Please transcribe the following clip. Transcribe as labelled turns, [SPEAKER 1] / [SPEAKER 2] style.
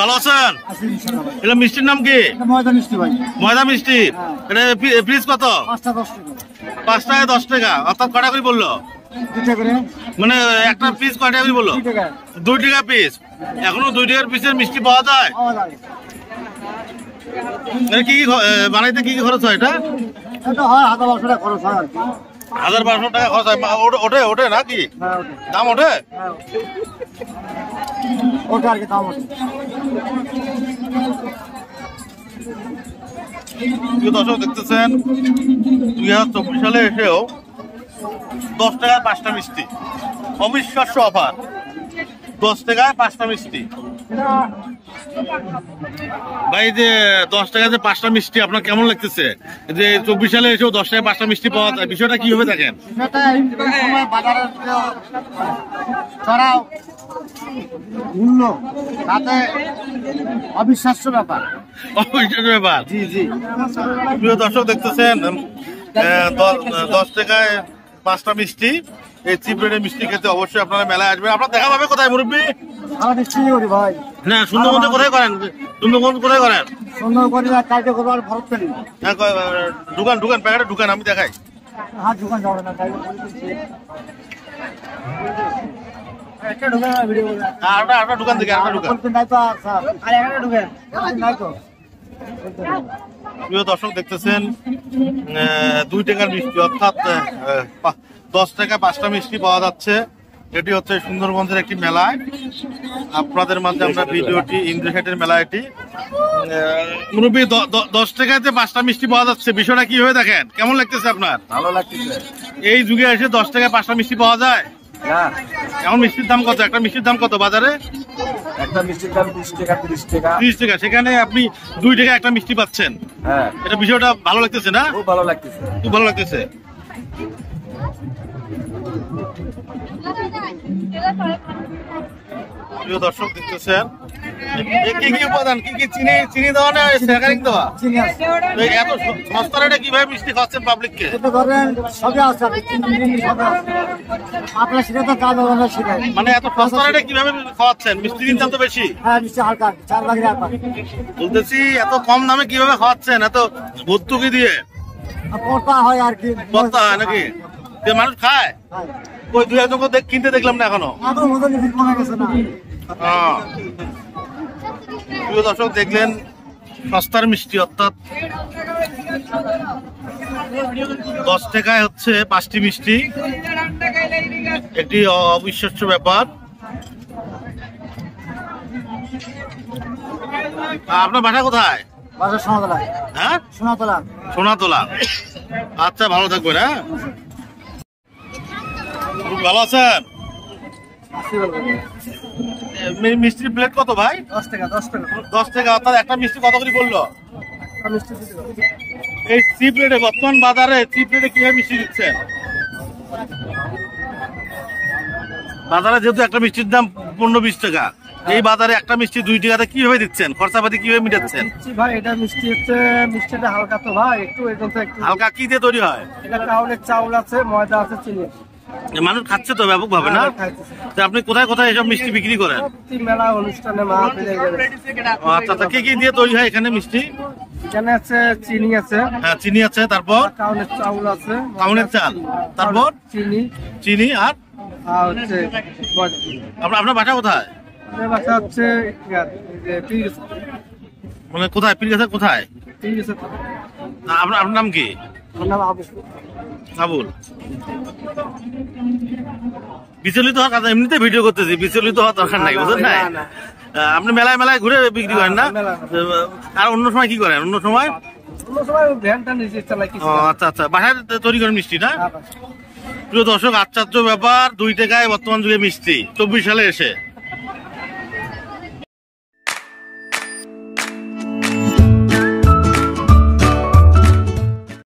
[SPEAKER 1] ভালো আছেন? এটা মিষ্টির নাম কি?
[SPEAKER 2] ময়দা মিষ্টি ভাই।
[SPEAKER 1] ময়দা মিষ্টি। এটা পিস কত? 5 টাকা 10 টাকা। অর্থাৎ কটা করে বললো? মানে একটা পিস কয় টাকা করে বললো? 2 টাকা পিস। এখনো 2 টাকার পিসের মিষ্টি পাওয়া যায়? কি বানাইতে কি খরচ হয়? এটা
[SPEAKER 2] 1000-1200 টাকা খরচ হয়।
[SPEAKER 1] 1000-1200 টাকা খরচ হয়। ওঠে ওঠে নাকি দাম? ওঠে
[SPEAKER 2] ওটা আর কি দাম ওঠে।
[SPEAKER 1] দর্শক দেখতেছেন 2024 সালে এসেও 10 টাকায় 5টা মিষ্টি। অবিশ্বাস্য অফার। 10 টাকায় 5টা মিষ্টি। ভাই যে 10 টাকা যে 5টা মিষ্টি আপনার কেমন লাগতেছে? যে 24 সালে এসেও 10 টাকায় 5টা মিষ্টি পাওয়া যায়, বিষয়টা কিভাবে দেখেন?
[SPEAKER 2] অবিশ্বাস্য ব্যাপার।
[SPEAKER 1] অবিশ্বাস্য ব্যাপার।
[SPEAKER 2] জি জি।
[SPEAKER 1] প্রিয় দর্শক দেখতেছেন 10 টাকায় 5টা মিষ্টি। এই চিপ রেটের মিষ্টি খেতে অবশ্যই আপনারা মেলায় আসবেন। আপনার দেখা পাবে কোথায় মুরব্বী?
[SPEAKER 2] ভাই
[SPEAKER 1] না সুন্দরবন কোথায় করেন? সুন্দরবন কোথায় করেন? দোকান দোকান প্যাকেটে দোকান আমি দেখাই। দোকান থেকে প্রিয় দর্শক দেখতেছেন 2 টাকার মিষ্টি, অর্থাৎ 10 টাকা 5টা মিষ্টি পাওয়া যাচ্ছে। এটি হচ্ছে সুন্দরবনের একটি মেলায় আপনাদের মাঝে আমরা ভিডিওটি ইন্দ্রঘাটের মেলা। এটি মুরব্বী 10 টাকাতে 5টা মিষ্টি পাওয়া যাচ্ছে, বিষয়টা কি হয়ে দেখেন? কেমন লাগতেছে আপনার?
[SPEAKER 2] ভালো লাগতেছে।
[SPEAKER 1] এই যুগে এসে 10 টাকায় 5টা মিষ্টি পাওয়া যায়? এখন মিষ্টির দাম কত? একটা মিষ্টির দাম কত বাজারে?
[SPEAKER 2] একটা মিষ্টির দাম 20 টাকা 30 টাকা।
[SPEAKER 1] 30 টাকা, সেখানে আপনি 2 টাকা একটা মিষ্টি পাচ্ছেন।
[SPEAKER 2] হ্যাঁ,
[SPEAKER 1] এটা বিষয়টা ভালো লাগতেছে না?
[SPEAKER 2] খুব ভালো লাগতেছে।
[SPEAKER 1] খুব ভালো লাগতেছে। প্রিয় দর্শক দেখতেছেন কি কি উপাদান, কি কি চিনি দেওয়া না স্যাকারিং দেওয়া? এত সস্তা রেটে কিভাবে মিষ্টি খাচ্ছেন পাবলিককে? মানে এত সস্তা রেটে কিভাবে খাওয়াচ্ছেন? মিষ্টি কিনতে তো বেশি। বলতেছি এত কম দামে কিভাবে খাওয়াচ্ছেন? এত ভর্তুকি দিয়ে
[SPEAKER 2] হয় আর কি,
[SPEAKER 1] হয় নাকি? মানুষ খায়? ওই 2-1 কিনতে দেখলাম না এখনো। প্রিয় দর্শক দেখলেন সস্তার মিষ্টি, অর্থাৎ 10 টাকায় হচ্ছে 5টি মিষ্টি। একটি অবিশ্বাস্য ব্যাপার। আপনার বাসা কোথায়?
[SPEAKER 2] সোনাতলা।
[SPEAKER 1] হ্যাঁ,
[SPEAKER 2] সোনাতলা।
[SPEAKER 1] সোনাতলা। আচ্ছা, ভালো থাকবেন। হ্যাঁ, ভালো আছেন? মিষ্টির প্লেট কত ভাই?
[SPEAKER 2] 10 টাকা।
[SPEAKER 1] 10 টাকা, অর্থাৎ একটা মিষ্টি কত করে বললো? এই চিপ রেটে বর্তমান বাজারে চিপ রেটে কিভাবে মিষ্টি দিচ্ছেন? বাজারে যেহেতু একটা মিষ্টির দাম 15-20 টাকা, এই বাজারে একটা মিষ্টি 2 টাকাতে কিভাবে দিচ্ছেন? খরচাপাতি কিভাবে মিটাচ্ছেন?
[SPEAKER 2] ভাই এটা মিষ্টি হচ্ছে, মিষ্টিটা হালকা তো ভাই, একটু
[SPEAKER 1] হালকা কি দিয়ে তৈরি হয়?
[SPEAKER 2] এটা চাউলের চাউল আছে, ময়দা আছে, চিনি।
[SPEAKER 1] মানুষ খাচ্ছে তো ব্যাপক ভাবে না? আপনি কোথায় কোথায় এসব মিষ্টি বিক্রি করেন?
[SPEAKER 2] মেলা অনুষ্ঠানে।
[SPEAKER 1] আচ্ছা আচ্ছা, কি কি দিয়ে তৈরি হয় এখানে মিষ্টি?
[SPEAKER 2] এখানে আছে চিনি আছে।
[SPEAKER 1] হ্যাঁ, চিনি আছে। তারপর
[SPEAKER 2] কাউনের চাউল আছে।
[SPEAKER 1] কাউনের চাল। তারপর চিনি আর
[SPEAKER 2] হচ্ছে
[SPEAKER 1] আপনার বাসা কোথায়?
[SPEAKER 2] বাসা হচ্ছে
[SPEAKER 1] মানে কোথায়? পীরগাছা কোথায়? আপনার নাম কি? আবুল। বিচলিত হওয়ার কথা, এমনিতে ভিডিও করতেছি, বিচলিত হওয়ার দরকার নাই, বুঝলেন না? আপনি মেলায় মেলায় ঘুরে বিক্রি করেন না? আর অন্য সময় কি করেন? অন্য সময় আচ্ছা আচ্ছা, বাসায় তৈরি করেন মিষ্টি না? প্রিয় দর্শক, আশ্চর্য ব্যাপার, 2 টাকায় বর্তমান যুগে মিষ্টি 24 সালে এসে।